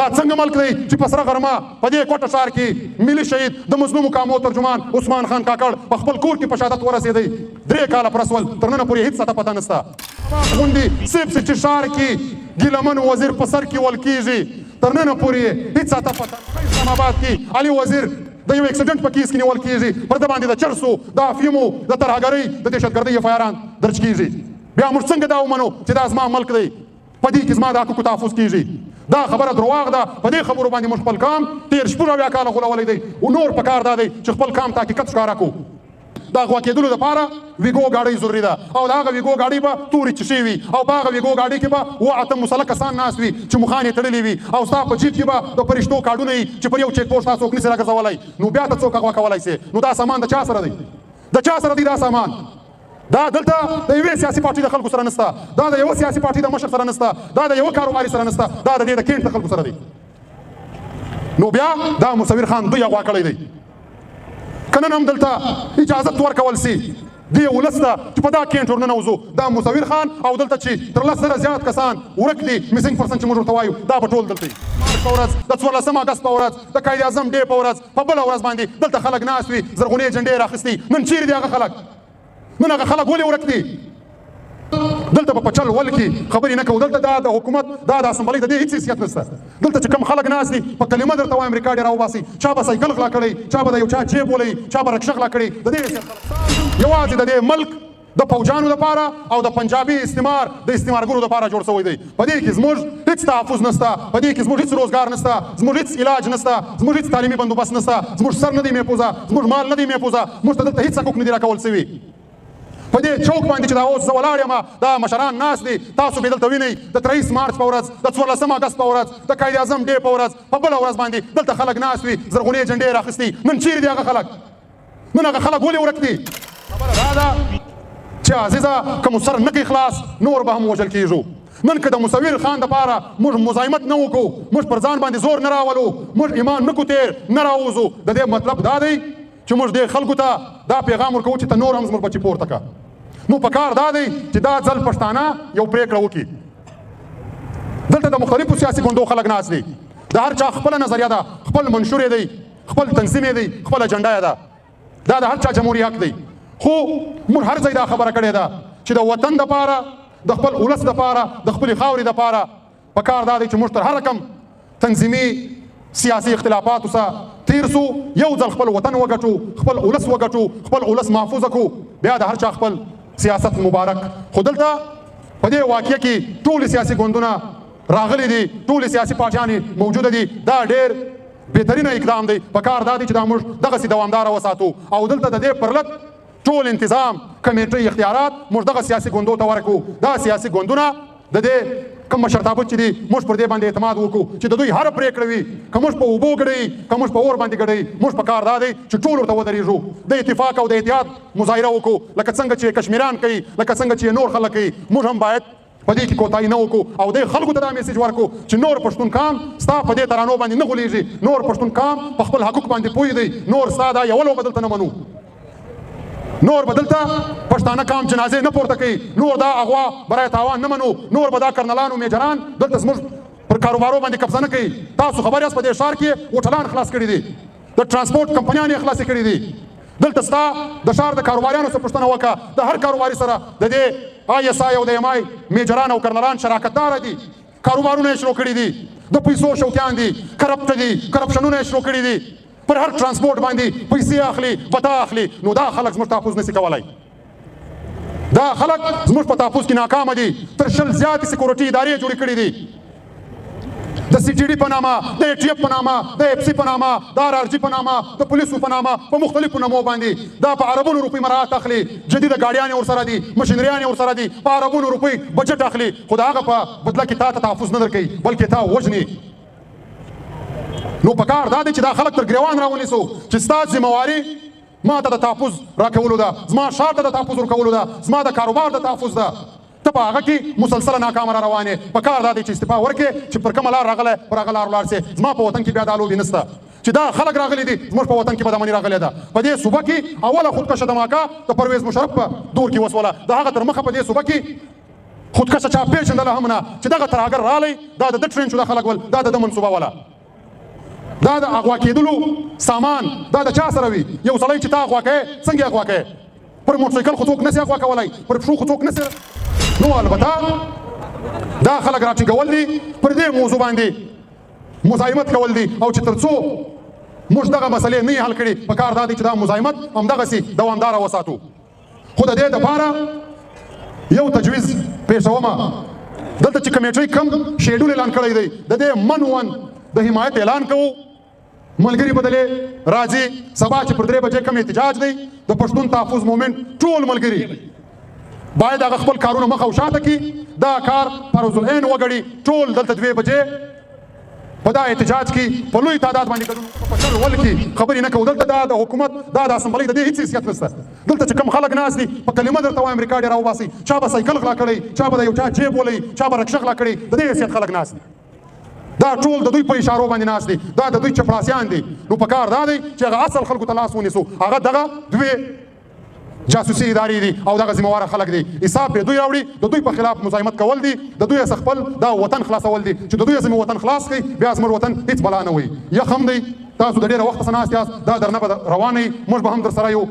دا څنګه ملک دی چې په سره غرمه په دې کوټه ښار کې ملي شهید د مظلومو قامو ترجمان عثمان خان کاکړ په خپل کور کې په شهادت ورسېدی 3 کاله پر اسول تر ننه پورې هېڅ څه پته نشته غوندې صرف چې ښار کې ګیلمن وزیر په سر کې ول کېږي تر ننه پورې هېڅ څه پته اسلام آباد کې علي وزیر د یو اکسیډنټ په کیس کې نیول کېږي پر ده باندې د چرسو د افیمو د ترهګرۍ د دهشتګردۍ اف آی آران درج کېږي بیا موږ څنګه دا ومنو چې دا زما ملک دی په دې کې زما د حقوقو تحفظ کېږي دا خبره درواغ ده په دې خبرو باندې موږ خپل کام 13 کاله غولولی دی او نور پکار دا دی چې خپل کام ته حقیقت ښکاره کړو دا غوا کېدلو دپاره ویګو ګاډۍ ضروري ده او د هغه ویګو ګاډۍ به تورې چشې وي او په هغه ویګو ګاډۍ کې به 8 مسلح کسان ناست وي چې مخان یې تړلي وي او ستا په جیب کې به د فرشتو کارډونه وي چې پر یو چیک پوسټ څوک نشي راګرځولی نو بیا ته څوک هغه کولی سي نو دا سامان د چا سره دی د چا سره دی دا سامان دا دلته د یوې سیاسي پارټۍ د خلکو سره نشته دا د یوه سیاسي پارټۍ د مشر سره نشته دا د یوه کاروباري سره نشته دا د دې د کینټ د خلکو سره دی نو بیا دا مصور خان دوی اغوا کړی دی که نن هم دلته اجازت ورکول سي دې ولس ته چې په دا کینټ ورننوځو دا مصور خان او دلته چې تر 10 زره زیات کسان ورک دي مسنګ پرسن چې موږ ورته وایو دا به ټول دلته په ورځ د 14 اګست په ورځ د قائد اعظم ډې په ورځ په بله ورځ باندې دلته خلک ناست وي زرغونې جنډې راخیستي نن چیرې دي هغه خلک نن هغه خلک ولې ورک دي دلته په چل ول کې خبرې نه کوو دلته دا د حکومت دا د اسمبلۍ د دې هېڅ حیثیت نشته دلته چې کوم خلک ناست دي په کلمه درته وایم ریکارډ یې راوباسئ چا به سایکل غلا کړی چا به د یو چا جیب ولوي چا به رکشه غلا کړې د دې یوازې د دې ملک د فوجانو لپاره او د پنجابي استعمار د استعمارګرو لپاره جوړ شوی دی په دې کې زموږ هیڅ تحفظ نشته په دې کې زموږ هیڅ روزګار نشته زموږ هیڅ علاج نشته زموږ هیڅ تعلیمي بندوبست نشته زموږ سر نه دی محفوظه زموږ مال نه دی محفوظه موږ ته دلته هیڅ حقوق نه دي راکول سوي په دې چوک باندې چې دا اوس زه ولاړ یم دا مشران ناست دي تاسو به دلته وینئ د 23 مارچ په ورځ د 14 اګست په ورځ د قائد اعظم ډې په ورځ په بله ورځ باندې دلته خلک ناست وي زرغونې جنډې راخیستي نن چیرې دي هغه خلک نن هغه خلک ولې ورک دي خبره دا ده چې عزیزه که مو سر نه کوي خلاص نور به هم وژل کېږو نن که د مصور خان دپاره موږ مزاحمت نه وکړو موږ پر ځان باندې زور نه راولو موږ ایمان نه کړو تیر نه راوځو د دې مطلب دا دی چې موږ دې خلکو ته دا پیغام ورکوو چې ته نور هم زموږ بچي پورته کړه نو پکار دا دی چې دا ځل پښتانه یو پریکړه وکړي دلته د مختلفو سیاسي ګوندو خلک ناست دي د هر چا خپله نظریه ده خپل منشور یې دی خپل تنظیم یې دی خپله اجنډا یې ده دا د هر چا جمهوري حق دی خو موږ هر ځای دا خبره کړې ده چې د وطن دپاره د خپل ولس دپاره د خپلې خاورې دپاره پکار دا دی چې موږ تر هر رقم تنظیمي سیاسي اختلافاتو څخه تیر سو یو ځل خپل وطن وګټو خپل ولس وګټو خپل ولس محفوظه کړو بیا د هر چا خپل سیاست مبارک خو دلته په دې واقعه کې ټول سیاسي ګوندونه راغلي دي ټول سیاسي پارټیانې موجوده دي دا ډېر بهترینه اقدام دی پکار دا دی چې دا موږ دغسې دوامداره وساتو او دلته د دې پرلط ټول انتظام کمیټۍ اختیارات موږ دغه سیاسي ګوندو ته ورکړو دا سیاسي ګوندونه د دې کوم مشرتابه چې دي موږ پر دې باندې اعتماد وکړو چې د دوی هره پرېکړه وي که موږ په اوبو ګډوي که موږ په اور باندې ګډوي موږ په کار دا دی چې ټول ورته ودرېږو د اتفاق او د اتحاد مظاهره وکړو لکه څنګه چې کشمیران کوي لکه څنګه چې نور خلک کوي موږ هم باید په دې کې کوتاهي نه وکړو او دې خلکو ته دا میسج ورکړو چې نور پښتون قام ستا په دې ترانو باندې نه غولېږي نور پښتون قام په خپل حقوق باندې پوه دی نور ستا دا یوه لوبه دلته نه منو نور به دلته پښتانه قام جنازې نه پورته کوي نور دا اغوا برای تاوان نه منو نور به دا کرنلان او میجران دلته زموږ پر کاروبارو باندې قبضه نه کوي تاسو خبر یاست په دې ښار کې هوټلان خلاص کړي دي د ټرانسپورټ کمپنیانې خلاصې کړي دي دلته ستا د ښار د کاروباریانو څخه پوښتنه وکړه د هر کاروباري سره د دې آی اس آی او د ایم آی میجران او کرنلان شراکتداره دي کاروبارونه یې شروع کړي دي د پیسو شوقیان دي کرپټ دي کرپشنونه یې شروع کړي دي پر هر ټرانسپورټ باندې پیسې اخلي بتا اخلي نو دا خلک زموږ تحفظ نشي کولی دا خلک زموږ په تحفظ کې ناکامه دي تر 100 زیاتې سکیورټي ادارې جوړې کړي دي د سی ټي ډي په نامه د ای ټي اف په نامه د اف سی په نامه د آر آر جي په نامه د پولیسو په نامه په مختلفو نامو باندې دا په اربونو روپۍ مراعات اخلي جدیده ګاډیانې ورسره دي مشینریانې ورسره دي په اربونو روپۍ بجټ اخلي خو د هغه په بدله کې تا ته تحفظ نه درکوي بلکې تا وژني نو پکار دا دی چې دا خلک تر ګریوان راونیسو چې ستا ذمواري ما ته د تحفظ راکولو ده زما ښار ته د تحفظ ورکولو ده زما د کاروبار د تحفظ ده ته په هغه کې مسلسله ناکامه را روانې پکار دا دی چې استعفا ورکړې چې پر کومه لار راغلی پر هغه لار ولاړ سې زما په وطن کې بیا دا لوبې نشته چې دا خلک راغلي دي زموږ په وطن کې بدامني راغلې ده په دې صوبه کې اوله خودکشه دماکه د پرویز مشرف په دور کې وسوله د هغه تر مخه په دې صوبه کې خودکشه چا پیژندله هم نه چې دغه ترهګر رالی دا د ده ټرین شو دا خلک ول دا د ده منصوبه وله دا د اغوا کېدلو سامان دا د چا سره وي یو سړی چې تا اغوا کوې څنګه اغوا کوې پر موټرسایکل خو څوک نسي اغوا کولی پر پښو خو څوک نسي نو البته دا خلک راټینګول دي پر دې موضوع باندې مزاحمت کول دي او چې تر څو موږ دغه مسلې نه حل کړي په کار دا دی چې دا مزاحمت همدغسې دوامداره وساتو خو د دې دپاره یو تجویز پیښومه دلته چې کمیټۍ کم شیډول اعلان کړی دی د دې من د حمایت اعلان کوو ملګري بدلې راځي سبا چې پر 3 بجې کم احتجاج دی د پښتون تحفظ مومنټ ټول ملګري باید هغه خپل کارونه مخ او شاته کړي دا کار فرض العین وګړي ټول دلته 2 بجې په دا احتجاج کې په لوی تعداد باندې ګډون په شل ول کې خبرې نه کوو دلته دا د حکومت دا د اسمبلۍ د دې هېڅ حیثیت نشته دلته چې کوم خلک ناست دي په کلمه درته وایم ریکارډ یې راوباسئ چا به سایکل غلا کړی چا به د یو چا جیب ولی چا به رکشه غلا کړی د دې حیثیت خلک ناست دي دا ټول د دوی په اشارو باندې ناست دي دا د دوی چپړاسیان دي نو په کار دا دی چې هغه اصل خلکو ته لاس ونیسو هغه دغه 2 جاسوسي ادارې دي او دغه ذمهواره خلک دي حساب به دوی راوړي د دوی په خلاف مزاحمت کول دي د دوی څخه خپل دا وطن خلاصول دي چې د دوی زموږ وطن خلاص کړي بیا زموږ وطن هیڅ بلا نه وي یخ هم دی تاسو د ډېره وخته څخه ناست یاست دا درنه به روانه وي موږ به هم در سره یو